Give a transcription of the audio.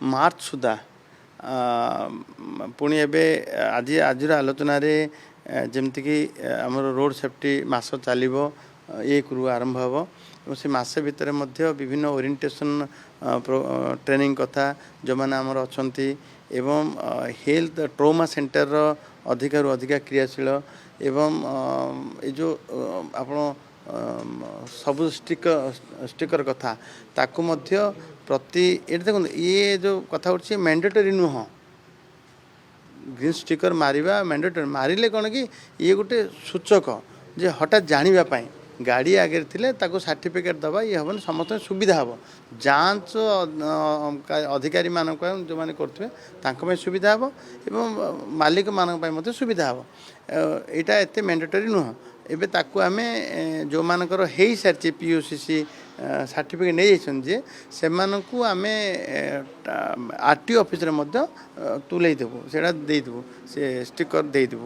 मार्च सुधा पुणी एबे आज आलोचन जमतीक आमर रोड सेफ्टी मास चलो 1 रु आरंभ हम से मस भितर विभिन्न ओरिएंटेशन ट्रेनिंग कथा जो मैंने आमर अच्छा एवं हेल्थ ट्रोमा सेंटर अधिक रु अधिक क्रियाशील एवं ये जो आप सब स्टिकर कथा ताकू मध्य प्रति ये देखो ये जो कथा हो मैंडेटरी नुह ग्रीन स्टिकर मारिबा मैंडेटरी मारिले कौन कि ये गोटे सूचक जे हठात जानापी गाड़ी आगे थिले ताको सर्टिफिकेट दबा ये हम समस्त सुविधा हम जांच अधिकारी मान जो मैंने करें सुविधा हम एवं मालिक मान सुविधा हम यहाँ एत मैंडेटरी नुह एबे ताकू आमे जो मानकर हो सारी पीयूसीसी सर्टिफिकेट नहीं जाइए से आमे आरटीओ ऑफिस रे तुले देबू से स्टिकर दे देबू।